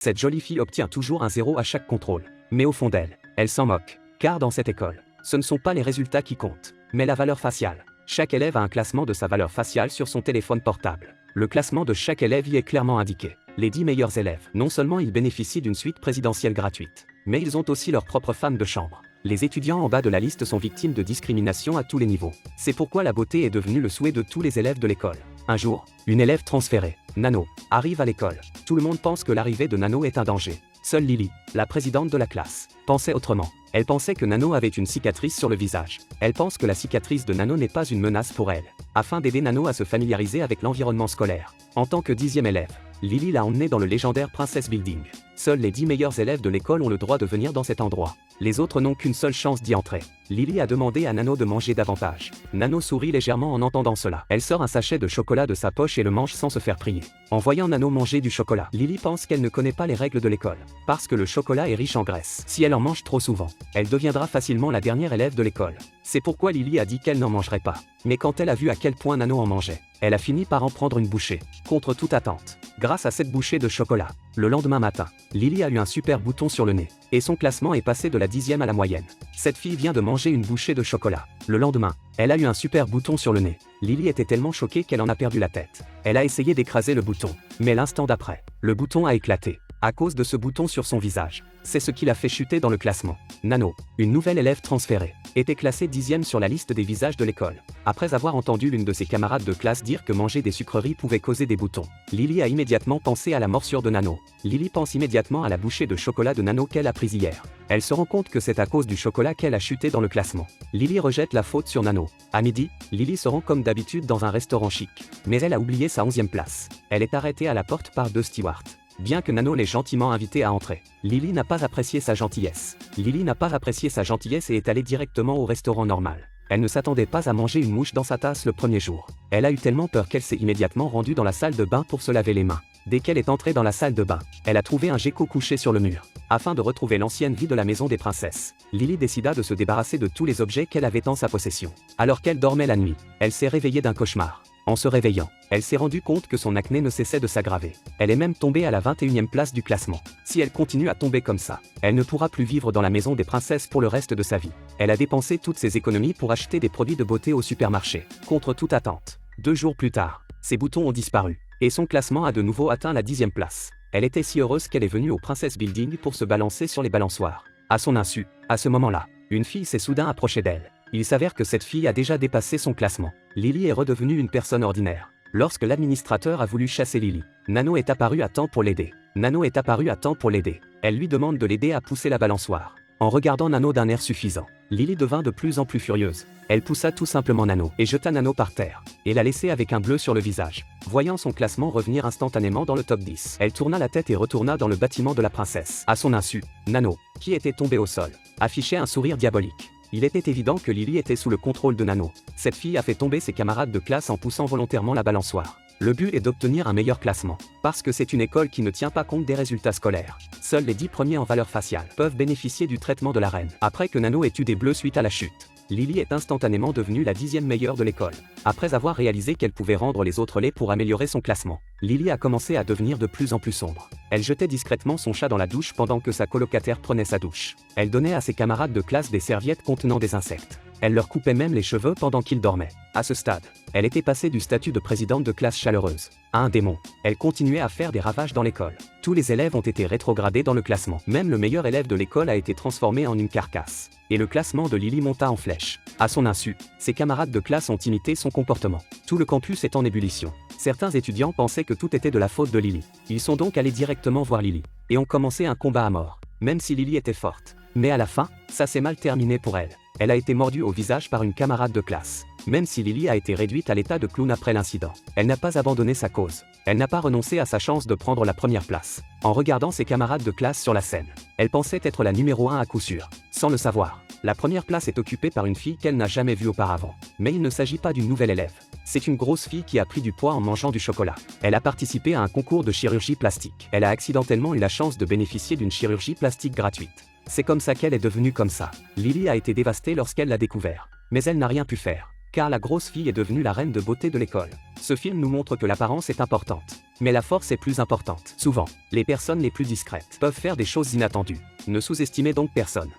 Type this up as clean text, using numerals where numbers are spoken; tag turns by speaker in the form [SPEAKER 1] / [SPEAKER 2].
[SPEAKER 1] Cette jolie fille obtient toujours un 0 à chaque contrôle. Mais au fond d'elle, elle s'en moque. Car dans cette école, ce ne sont pas les résultats qui comptent, mais la valeur faciale. Chaque élève a un classement de sa valeur faciale sur son téléphone portable. Le classement de chaque élève y est clairement indiqué. Les 10 meilleurs élèves, non seulement ils bénéficient d'une suite présidentielle gratuite, mais ils ont aussi leur propre femme de chambre. Les étudiants en bas de la liste sont victimes de discrimination à tous les niveaux. C'est pourquoi la beauté est devenue le souhait de tous les élèves de l'école. Un jour, une élève transférée, Nano, arrive à l'école. Tout le monde pense que l'arrivée de Nano est un danger. Seule Lily, la présidente de la classe, pensait autrement. Elle pensait que Nano avait une cicatrice sur le visage. Elle pense que la cicatrice de Nano n'est pas une menace pour elle. Afin d'aider Nano à se familiariser avec l'environnement scolaire, en tant que 10e élève, Lily l'a emmenée dans le légendaire Princess Building. Seuls les 10 meilleurs élèves de l'école ont le droit de venir dans cet endroit. Les autres n'ont qu'une seule chance d'y entrer. Lily a demandé à Nano de manger davantage. Nano sourit légèrement en entendant cela. Elle sort un sachet de chocolat de sa poche et le mange sans se faire prier. En voyant Nano manger du chocolat, Lily pense qu'elle ne connaît pas les règles de l'école. Parce que le chocolat est riche en graisse. Si elle en mange trop souvent, elle deviendra facilement la dernière élève de l'école. C'est pourquoi Lily a dit qu'elle n'en mangerait pas. Mais quand elle a vu à quel point Nano en mangeait, elle a fini par en prendre une bouchée, contre toute attente. Grâce à cette bouchée de chocolat, le lendemain matin, Lily a eu un super bouton sur le nez, et son classement est passé de la 10e à la moyenne. Cette fille vient de manger une bouchée de chocolat. Le lendemain, elle a eu un super bouton sur le nez. Lily était tellement choquée qu'elle en a perdu la tête. Elle a essayé d'écraser le bouton, mais l'instant d'après, le bouton a éclaté. À cause de ce bouton sur son visage. C'est ce qui l'a fait chuter dans le classement. Nano, une nouvelle élève transférée, était classée 10e sur la liste des visages de l'école. Après avoir entendu l'une de ses camarades de classe dire que manger des sucreries pouvait causer des boutons, Lily a immédiatement pensé à la morsure de Nano. Lily pense immédiatement à la bouchée de chocolat de Nano qu'elle a prise hier. Elle se rend compte que c'est à cause du chocolat qu'elle a chuté dans le classement. Lily rejette la faute sur Nano. À midi, Lily se rend comme d'habitude dans un restaurant chic. Mais elle a oublié sa 11e place. Elle est arrêtée à la porte par 2 stewards. Bien que Nano l'ait gentiment invitée à entrer, Lily n'a pas apprécié sa gentillesse. Lily n'a pas apprécié sa gentillesse et est allée directement au restaurant normal. Elle ne s'attendait pas à manger une mouche dans sa tasse le premier jour. Elle a eu tellement peur qu'elle s'est immédiatement rendue dans la salle de bain pour se laver les mains. Dès qu'elle est entrée dans la salle de bain, elle a trouvé un gecko couché sur le mur. Afin de retrouver l'ancienne vie de la maison des princesses, Lily décida de se débarrasser de tous les objets qu'elle avait en sa possession. Alors qu'elle dormait la nuit, elle s'est réveillée d'un cauchemar. En se réveillant, elle s'est rendue compte que son acné ne cessait de s'aggraver. Elle est même tombée à la 21e place du classement. Si elle continue à tomber comme ça, elle ne pourra plus vivre dans la maison des princesses pour le reste de sa vie. Elle a dépensé toutes ses économies pour acheter des produits de beauté au supermarché, contre toute attente. 2 jours plus tard, ses boutons ont disparu, et son classement a de nouveau atteint la 10e place. Elle était si heureuse qu'elle est venue au Princess Building pour se balancer sur les balançoires. À son insu, à ce moment-là, une fille s'est soudain approchée d'elle. Il s'avère que cette fille a déjà dépassé son classement. Lily est redevenue une personne ordinaire. Lorsque l'administrateur a voulu chasser Lily, Nano est apparue à temps pour l'aider. Elle lui demande de l'aider à pousser la balançoire. En regardant Nano d'un air suffisant, Lily devint de plus en plus furieuse. Elle poussa tout simplement Nano et jeta Nano par terre, et la laissa avec un bleu sur le visage. Voyant son classement revenir instantanément dans le top 10, elle tourna la tête et retourna dans le bâtiment de la princesse. À son insu, Nano, qui était tombée au sol, affichait un sourire diabolique. Il était évident que Lily était sous le contrôle de Nano. Cette fille a fait tomber ses camarades de classe en poussant volontairement la balançoire. Le but est d'obtenir un meilleur classement, parce que c'est une école qui ne tient pas compte des résultats scolaires. Seuls les 10 premiers en valeur faciale peuvent bénéficier du traitement de la reine. Après que Nano ait eu des bleus suite à la chute, Lily est instantanément devenue la 10e meilleure de l'école. Après avoir réalisé qu'elle pouvait rendre les autres laids pour améliorer son classement, Lily a commencé à devenir de plus en plus sombre. Elle jetait discrètement son chat dans la douche pendant que sa colocataire prenait sa douche. Elle donnait à ses camarades de classe des serviettes contenant des insectes. Elle leur coupait même les cheveux pendant qu'ils dormaient. À ce stade, elle était passée du statut de présidente de classe chaleureuse à un démon. Elle continuait à faire des ravages dans l'école. Tous les élèves ont été rétrogradés dans le classement. Même le meilleur élève de l'école a été transformé en une carcasse. Et le classement de Lily monta en flèche. À son insu, ses camarades de classe ont imité son comportement. Tout le campus est en ébullition. Certains étudiants pensaient que tout était de la faute de Lily. Ils sont donc allés directement voir Lily et ont commencé un combat à mort. Même si Lily était forte. Mais à la fin, ça s'est mal terminé pour elle. Elle a été mordue au visage par une camarade de classe. Même si Lily a été réduite à l'état de clown après l'incident, elle n'a pas abandonné sa cause. Elle n'a pas renoncé à sa chance de prendre la première place. En regardant ses camarades de classe sur la scène, elle pensait être la numéro 1 à coup sûr. Sans le savoir, la première place est occupée par une fille qu'elle n'a jamais vue auparavant. Mais il ne s'agit pas d'une nouvelle élève. C'est une grosse fille qui a pris du poids en mangeant du chocolat. Elle a participé à un concours de chirurgie plastique. Elle a accidentellement eu la chance de bénéficier d'une chirurgie plastique gratuite. C'est comme ça qu'elle est devenue comme ça. Lily a été dévastée lorsqu'elle l'a découvert. Mais elle n'a rien pu faire. car la grosse fille est devenue la reine de beauté de l'école. Ce film nous montre que l'apparence est importante. Mais la force est plus importante. Souvent, les personnes les plus discrètes peuvent faire des choses inattendues. Ne sous-estimez donc personne.